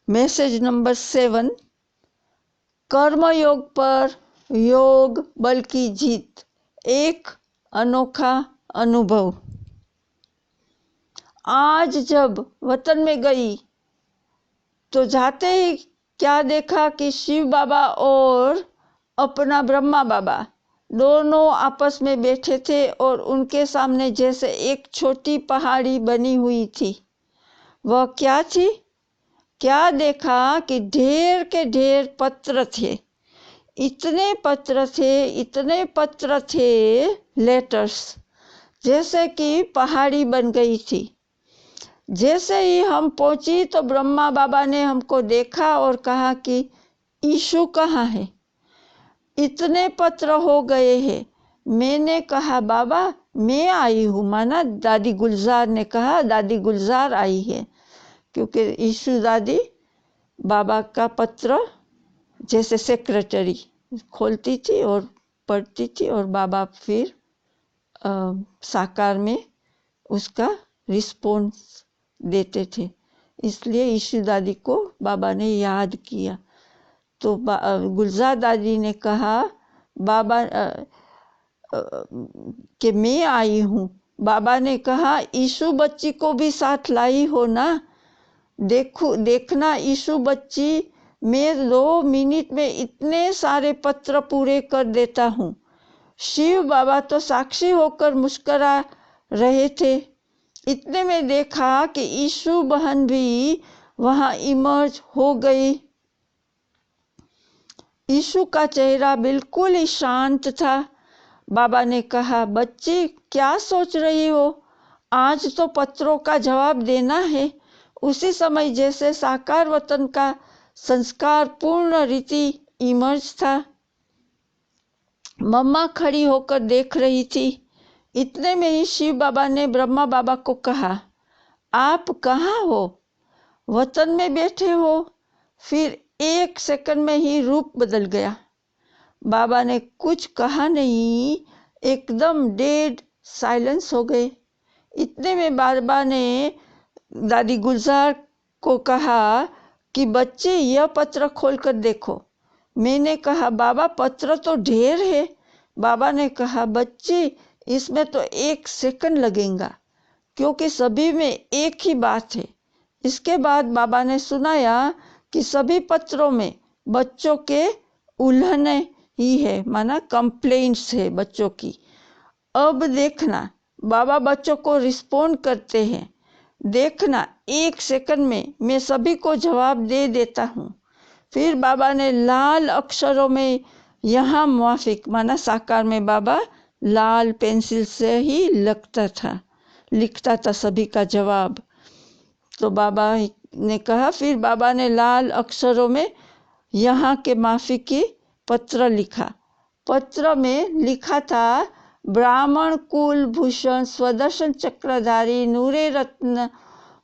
Message number 7, कर्मयोग पर योग बल की जीत, एक अनोखा अनुभव। आज जब वतन में गई तो जाते ही क्या देखा कि शिव बाबा और अपना ब्रह्मा बाबा दोनों आपस में बैठे थे और उनके सामने जैसे एक छोटी पहाड़ी बनी हुई थी। वह क्या थी? क्या देखा कि ढेर के ढेर पत्र थे। इतने पत्र थे, लेटर्स, जैसे कि पहाड़ी बन गई थी। जैसे ही हम पहुंची तो ब्रह्मा बाबा ने हमको देखा और कहा कि ईशु कहाँ है? इतने पत्र हो गए हैं। मैंने कहा बाबा मैं आई हूँ, माना दादी गुलजार ने कहा दादी गुलजार आई है, क्योंकि ईशु दादी बाबा का पत्र जैसे सेक्रेटरी खोलती थी और पढ़ती थी और बाबा फिर साकार में उसका रिस्पॉन्स देते थे। इसलिए ईशु दादी को बाबा ने याद किया। तो गुलजार दादी ने कहा बाबा कि मैं आई हूँ। बाबा ने कहा ईशु बच्ची को भी साथ लाई हो ना? देखना ईशु बच्ची, मैं 2 मिनट में इतने सारे पत्र पूरे कर देता हूँ। शिव बाबा तो साक्षी होकर मुस्कुरा रहे थे। इतने में देखा कि ईशु बहन भी वहाँ इमर्ज हो गई। ईशु का चेहरा बिल्कुल ही शांत था। बाबा ने कहा बच्ची क्या सोच रही हो? आज तो पत्रों का जवाब देना है। उसी समय जैसे साकार वतन का संस्कार पूर्ण रीति इमर्ज था। मम्मा खड़ी होकर देख रही थी। इतने में ही शिव बाबा ने ब्रह्मा बाबा को कहा आप कहाँ हो? वतन में बैठे हो? फिर 1 सेकंड में ही रूप बदल गया। बाबा ने कुछ कहा नहीं, एकदम डेड साइलेंस हो गए। इतने में बाबा ने दादी गुलजार को कहा कि बच्चे यह पत्र खोलकर देखो। मैंने कहा बाबा पत्र तो ढेर है। बाबा ने कहा बच्ची इसमें तो 1 सेकंड लगेगा, क्योंकि सभी में एक ही बात है। इसके बाद बाबा ने सुनाया कि सभी पत्रों में बच्चों के उल्लंघन ही है, माना कंप्लेंट्स है बच्चों की। अब देखना बाबा बच्चों को रिस्पॉन्ड करते हैं। देखना 1 सेकंड में मैं सभी को जवाब दे देता हूँ। फिर बाबा ने लाल अक्षरों में यहाँ मुआफिक, माना साकार में बाबा लाल पेंसिल से ही लिखता था सभी का जवाब। तो बाबा ने कहा, फिर बाबा ने लाल अक्षरों में यहाँ के माफी की पत्र लिखा। पत्र में लिखा था ब्राह्मण कुल भूषण स्वदर्शन चक्रधारी नूरे रत्न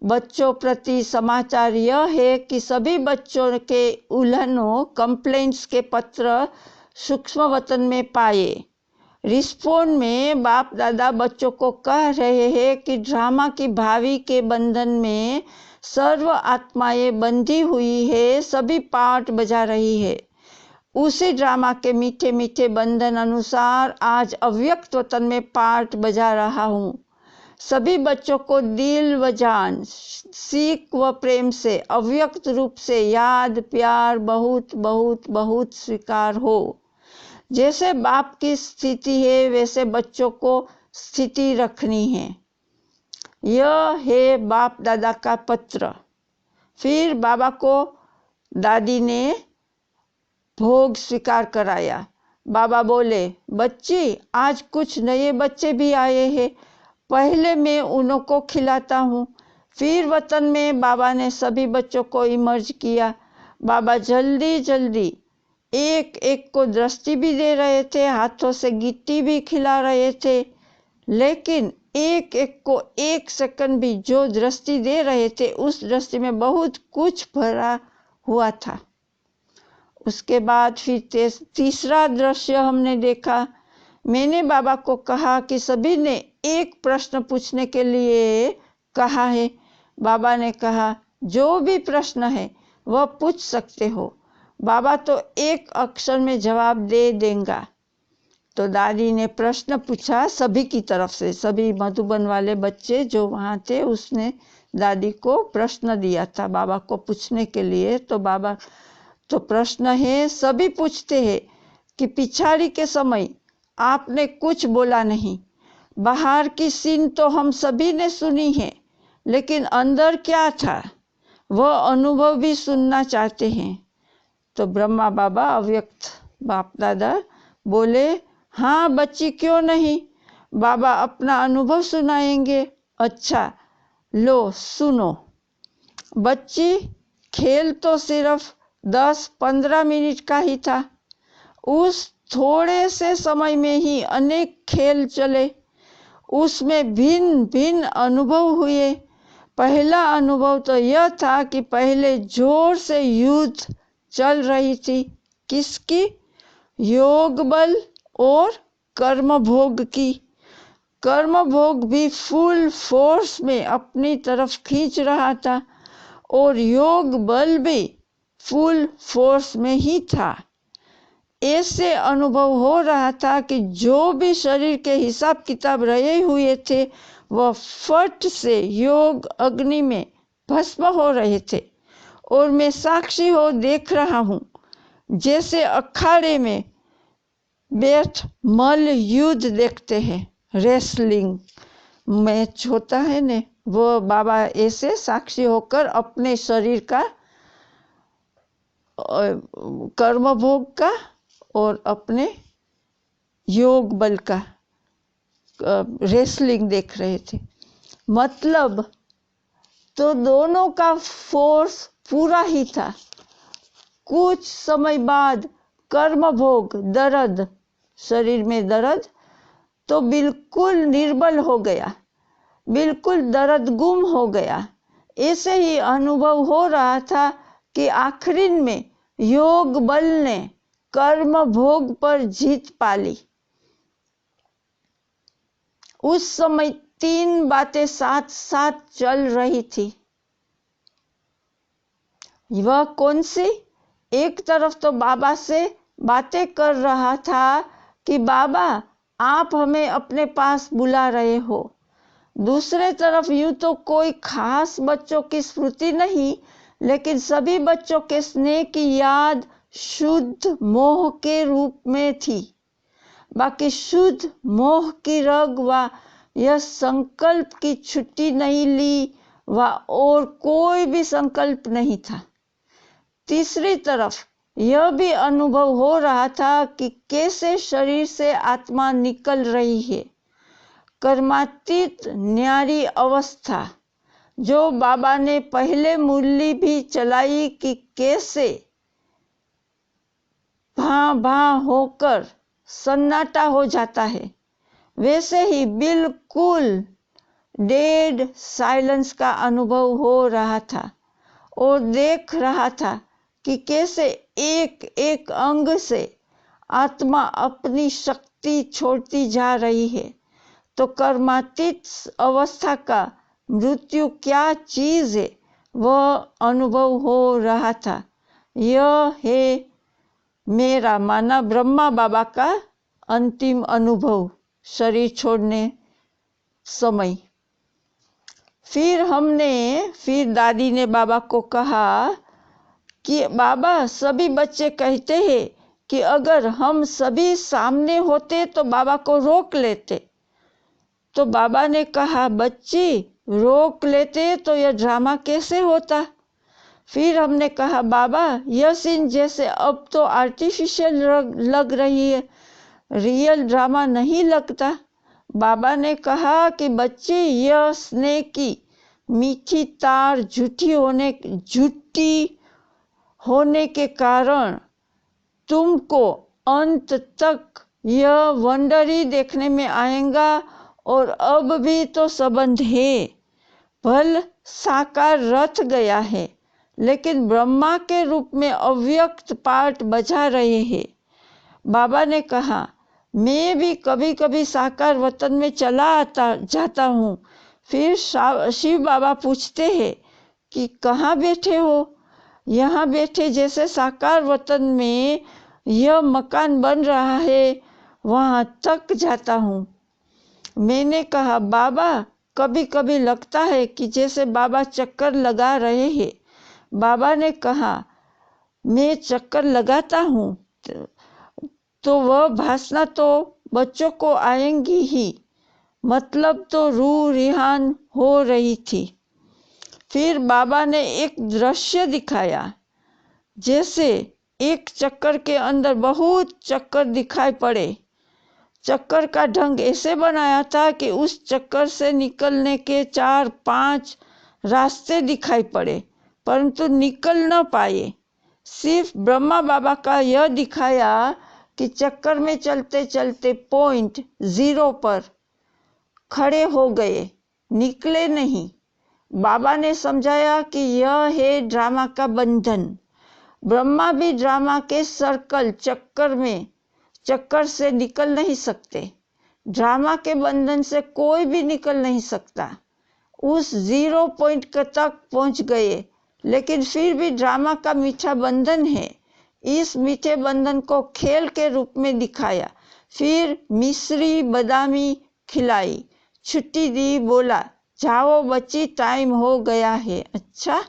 बच्चों प्रति समाचार यह है कि सभी बच्चों के उल्लंघनों कंप्लेंट्स के पत्र सूक्ष्म वतन में पाए। रिस्पॉन्ड में बाप दादा बच्चों को कह रहे हैं कि ड्रामा की भावी के बंधन में सर्व आत्माएं बंधी हुई है, सभी पार्ट बजा रही है। उसी ड्रामा के मीठे मीठे बंधन अनुसार आज अव्यक्त वतन में पार्ट बजा रहा हूँ। सभी बच्चों को दिल व जान, सीख व प्रेम से अव्यक्त रूप से याद प्यार बहुत बहुत बहुत स्वीकार हो। जैसे बाप की स्थिति है वैसे बच्चों को स्थिति रखनी है। यह है बाप दादा का पत्र। फिर बाबा को दादी ने भोग स्वीकार कराया। बाबा बोले बच्ची आज कुछ नए बच्चे भी आए हैं, पहले मैं उन्हों को खिलाता हूँ। फिर वतन में बाबा ने सभी बच्चों को इमर्ज किया। बाबा जल्दी जल्दी एक एक को दृष्टि भी दे रहे थे, हाथों से गिट्टी भी खिला रहे थे, लेकिन एक एक को 1 सेकंड भी जो दृष्टि दे रहे थे उस दृष्टि में बहुत कुछ भरा हुआ था। उसके बाद फिर तीसरा दृश्य हमने देखा। मैंने बाबा को कहा कि सभी ने एक प्रश्न पूछने के लिए कहा है। बाबा ने कहा जो भी प्रश्न है वह पूछ सकते हो। बाबा तो एक अक्षर में जवाब दे देंगे। तो दादी ने प्रश्न पूछा सभी की तरफ से। सभी मधुबन वाले बच्चे जो वहाँ थे उसने दादी को प्रश्न दिया था बाबा को पूछने के लिए। तो प्रश्न है, सभी पूछते हैं कि पिछाड़ी के समय आपने कुछ बोला नहीं। बाहर की सीन तो हम सभी ने सुनी है, लेकिन अंदर क्या था वह अनुभव भी सुनना चाहते हैं। तो ब्रह्मा बाबा अव्यक्त बाप दादा बोले, हाँ बच्ची क्यों नहीं, बाबा अपना अनुभव सुनाएंगे। अच्छा लो सुनो। बच्ची, खेल तो सिर्फ 10-15 मिनट का ही था। उस थोड़े से समय में ही अनेक खेल चले। उसमें भिन्न भिन्न अनुभव हुए। पहला अनुभव तो यह था कि पहले जोर से युद्ध चल रही थी। किसकी? योग बल और कर्म भोग की। कर्म भोग भी फुल फोर्स में अपनी तरफ खींच रहा था और योग बल भी फुल फोर्स में ही था। ऐसे अनुभव हो रहा था कि जो भी शरीर के हिसाब किताब रहे हुए थे वह फट से योग अग्नि में भस्म हो रहे थे। और मैं साक्षी हो देख रहा हूँ, जैसे अखाड़े में बैठ मल्ल युद्ध देखते हैं, रेसलिंग मैच होता है ने, वो बाबा ऐसे साक्षी होकर अपने शरीर का कर्म भोग का और अपने योग बल का रेसलिंग देख रहे थे। मतलब तो दोनों का फोर्स पूरा ही था। कुछ समय बाद कर्म भोग दर्द, शरीर में दर्द तो बिल्कुल निर्बल हो गया, बिल्कुल दर्द गुम हो गया। ऐसे ही अनुभव हो रहा था कि आखिरी में योग बल ने कर्म भोग पर जीत पा ली। उस समय 3 बातें साथ साथ चल रही थी। वह कौन सी? एक तरफ तो बाबा से बातें कर रहा था कि बाबा आप हमें अपने पास बुला रहे हो। दूसरे तरफ यूं तो कोई खास बच्चों की स्मृति नहीं, लेकिन सभी बच्चों के स्नेह की याद शुद्ध मोह के रूप में थी। बाकी शुद्ध मोह की रग व यह संकल्प की छुट्टी नहीं ली व और कोई भी संकल्प नहीं था। तीसरी तरफ यह भी अनुभव हो रहा था कि कैसे शरीर से आत्मा निकल रही है। कर्मातीत न्यारी अवस्था जो बाबा ने पहले मुरली भी चलाई कि कैसे भां भां होकर सन्नाटा हो जाता है, वैसे ही बिल्कुल डेड साइलेंस का अनुभव हो रहा था। और देख रहा था कि कैसे एक एक अंग से आत्मा अपनी शक्ति छोड़ती जा रही है। तो कर्मातीत अवस्था का मृत्यु क्या चीज है वह अनुभव हो रहा था। यह है मेरा माना ब्रह्मा बाबा का अंतिम अनुभव शरीर छोड़ने समय। फिर दादी ने बाबा को कहा कि बाबा सभी बच्चे कहते हैं कि अगर हम सभी सामने होते तो बाबा को रोक लेते। तो बाबा ने कहा, बच्ची रोक लेते तो यह ड्रामा कैसे होता। फिर हमने कहा, बाबा यह सीन जैसे अब तो आर्टिफिशियल लग रही है, रियल ड्रामा नहीं लगता। बाबा ने कहा कि बच्ची यह स्नेह की मीठी तार झूठी होने के कारण तुमको अंत तक यह वंडर ही देखने में आएगा। और अब भी तो संबंध है, भल साकार रथ गया है, लेकिन ब्रह्मा के रूप में अव्यक्त पाठ बजा रहे हैं। बाबा ने कहा, मैं भी कभी कभी साकार वतन में चला जाता हूँ। फिर शिव बाबा पूछते हैं कि कहाँ बैठे हो। यहाँ बैठे जैसे साकार वतन में यह मकान बन रहा है, वहाँ तक जाता हूँ। मैंने कहा, बाबा, कभी कभी लगता है कि जैसे बाबा चक्कर लगा रहे हैं। बाबा ने कहा, मैं चक्कर लगाता हूँ तो वह भासना तो बच्चों को आएंगी ही, मतलब तो रूह रिहान हो रही थी। फिर बाबा ने एक दृश्य दिखाया, जैसे एक चक्कर के अंदर बहुत चक्कर दिखाई पड़े। चक्कर का ढंग ऐसे बनाया था कि उस चक्कर से निकलने के 4-5 रास्ते दिखाई पड़े, परंतु निकल न पाए। सिर्फ ब्रह्मा बाबा का यह दिखाया कि चक्कर में चलते चलते पॉइंट 0 पर खड़े हो गए, निकले नहीं। बाबा ने समझाया कि यह है ड्रामा का बंधन। ब्रह्मा भी ड्रामा के सर्कल चक्कर से निकल नहीं सकते। ड्रामा के बंधन से कोई भी निकल नहीं सकता। उस 0 पॉइंट तक पहुंच गए, लेकिन फिर भी ड्रामा का मीठा बंधन है। इस मीठे बंधन को खेल के रूप में दिखाया। फिर मिश्री बादामी खिलाई, छुट्टी दी, बोला, जाओ बच्ची, टाइम हो गया है। अच्छा।